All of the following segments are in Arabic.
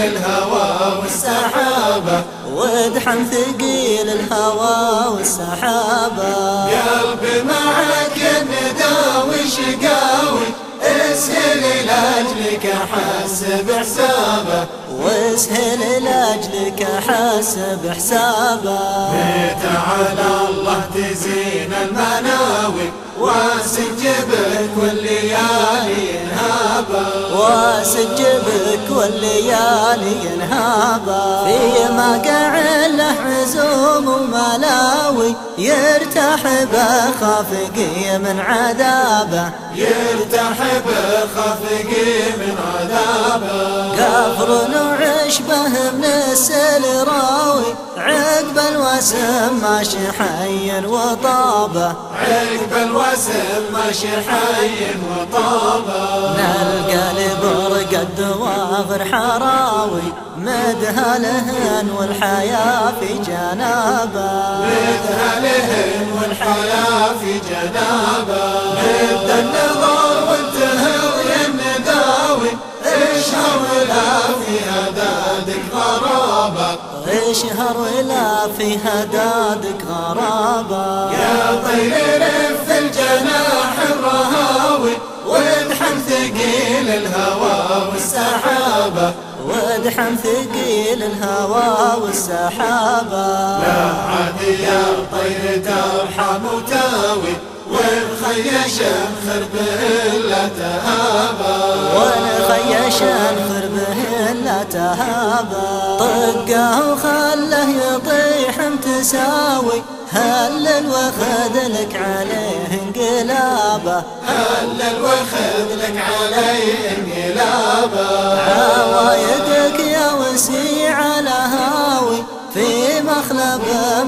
الهوى والسحابة، وادحم ثقيل الهوى والسحابة. قلبي معك النداوي شقاوي، اسهل لاجلك احسب حسابه، واسهل لاجلك احسب حسابه. تعالى الله تزين المناوي، واسجبك والليالي ينهابا، واسجبك والليالي ينهابا. في مقع له عزوم وملاوي، يرتاح بخافقي من عذابه، يرتاح بخافقي من عذابه. قفر وعشبه من السل راوي، عقب الوسم ماشي حي وطابه، عقب الوسم ماشي حي وطابه. نلقى لبرق الدواغر حراوي، مدها لهن والحياة في جنابه، مدها لهن والحياة في جنابه. نبدا النظر وانتهى النداوي، اشهر ولا في هدادك غرابه، اشهر ولا في هدادك غرابه. يا طير رف الجناح الرهاوي، وادحم ثقيل الهوى والسحابة، وادحم ثقيل الهوى والسحابة. لا عاد يا طير ترحم وتاوي، ونخيش خربه لا تهابا، ونخيش خربه لا تهابا. طقه وخله يطيح متساوي، هلل وخذ لك عليه انقلابه، هلل وخذ لك عليه انقلابه. عوايدك يا وسيع الهاوي، في مخلب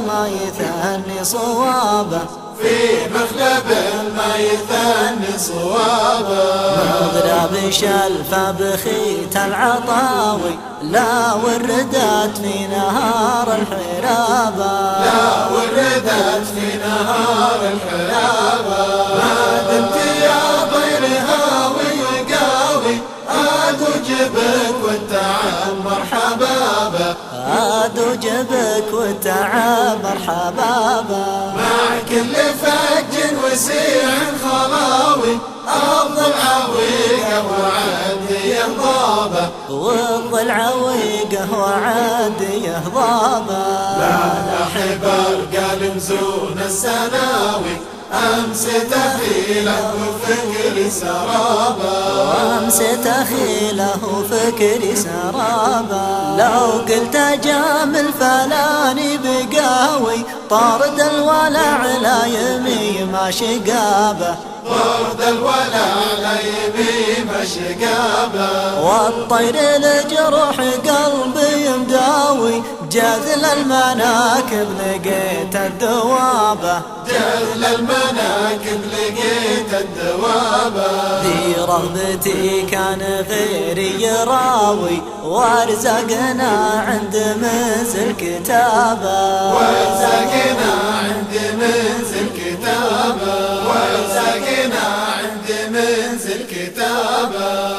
ما يثني صوابه، في مخلب ما يثني صوابه. مغرب شلفه بخيت العطاوي، لا وردت في نهار الحرابة، لا وردت في نهار الحرابة. ما دمت يا طير هاوي وقاوي، عاد وجبك والتعمر حبابه، عاد وجبك والتعمر حبابه. مع كل فج وسيع خلاوي، أفضل عويقه وعديه ضابه، وظل عويقه وعديه ضابه. لا حبر قال مزون السناوي، أمس تخيله وفكري سرابا، وامس تخيله وفكري سرابا. لو قلت جامل فلاني بقاوي، طارد الولع لا يمي ما شقابه، طرد الولع لا يبي مشقابه. والطير لجروح قلبي مداوي، جاذل المناكب لقيت الدوابه، جذل المناكب لقيت الدوابه. ذي رغبتي كان غيري يراوي، وارزقنا عند منزل كتابه، وارزقنا عند منزل كتابه، وارزقنا عند منزل كتابه.